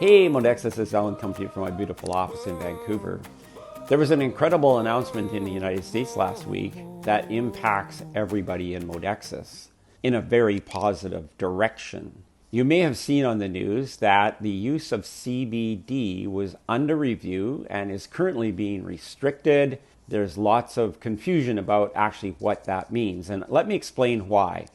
Hey, Modexus, this is Alan coming to you from my beautiful office in Vancouver. There was an incredible announcement in the United States last week that impacts everybody in Modexus in a very positive direction. You may have seen on the news that the use of CBD was under review and is currently being restricted. There's lots of confusion about actually what that means, and let me explain why.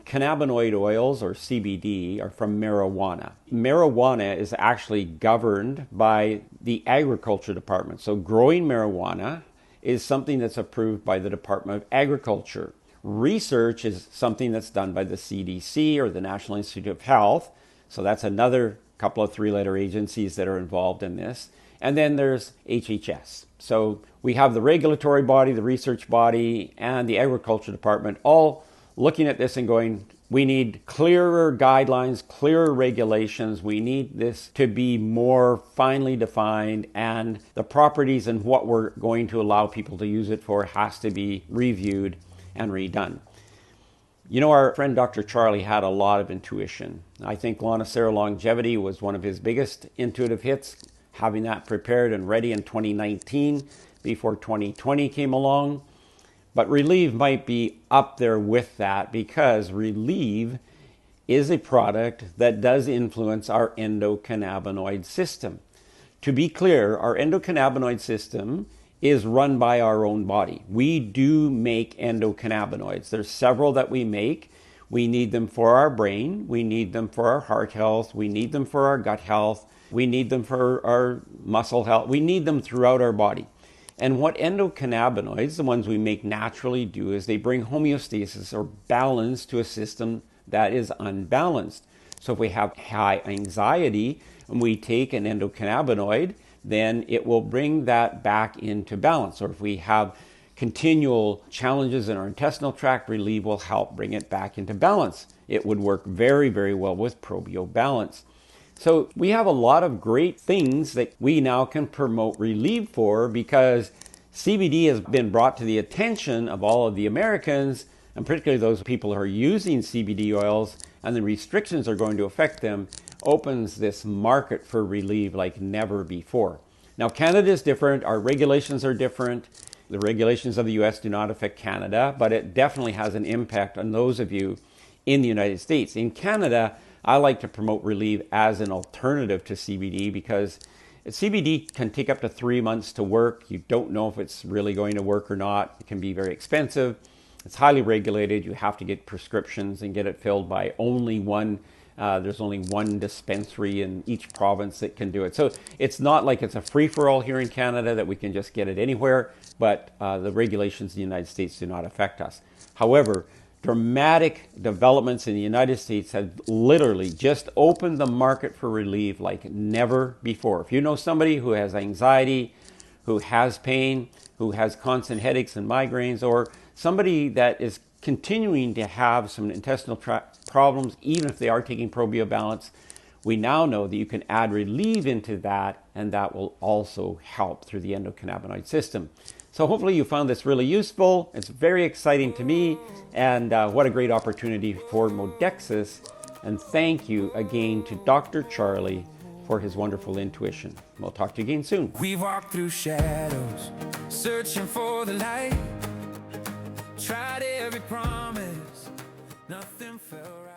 Cannabinoid oils, or CBD, are from marijuana. Marijuana is actually governed by the agriculture department. So growing marijuana is something that's approved by the Department of Agriculture. Research is something that's done by the CDC, or the National Institute of Health. So that's another couple of three-letter agencies that are involved in this. And then there's HHS. So we have the regulatory body, the research body, and the agriculture department all looking at this and going, we need clearer guidelines, clearer regulations. We need this to be more finely defined, and the properties and what we're going to allow people to use it for has to be reviewed and redone. You know, our friend Dr. Charlie had a lot of intuition. I think Lonicera longevity was one of his biggest intuitive hits, having that prepared and ready in 2019 before 2020 came along. But Relieve might be up there with that, because Relieve is a product that does influence our endocannabinoid system. To be clear, our endocannabinoid system is run by our own body. We do make endocannabinoids. There's several that we make. We need them for our brain. We need them for our heart health. We need them for our gut health. We need them for our muscle health. We need them throughout our body. And what endocannabinoids, the ones we make naturally, do is they bring homeostasis or balance to a system that is unbalanced. So if we have high anxiety and we take an endocannabinoid, then it will bring that back into balance. Or if we have continual challenges in our intestinal tract, Relieve will help bring it back into balance. It would work very, very well with Probio balance. So we have a lot of great things that we now can promote Relieve for, because CBD has been brought to the attention of all of the Americans, and particularly those people who are using CBD oils, and the restrictions are going to affect them, opens this market for Relieve like never before. Now, Canada is different. Our regulations are different. The regulations of the US do not affect Canada, but it definitely has an impact on those of you in the United States. In Canada, I like to promote Relieve as an alternative to CBD, because CBD can take up to 3 months to work. You don't know if it's really going to work or not. It can be very expensive. It's highly regulated. You have to get prescriptions and get it filled by only one. There's only one dispensary in each province that can do it. So it's not like it's a free-for-all here in Canada that we can just get it anywhere, but the regulations in the United States do not affect us. However, dramatic developments in the United States have literally just opened the market for Relieve like never before. If you know somebody who has anxiety, who has pain, who has constant headaches and migraines, or somebody that is continuing to have some intestinal tract problems, even if they are taking Probio balance, we now know that you can add Relieve into that, and that will also help through the endocannabinoid system. So hopefully you found this really useful. It's very exciting to me, and what a great opportunity for Modexus. And thank you again to Dr. Charlie for his wonderful intuition. We'll talk to you again soon. We walked through shadows, searching for the light. Tried every promise, nothing felt right.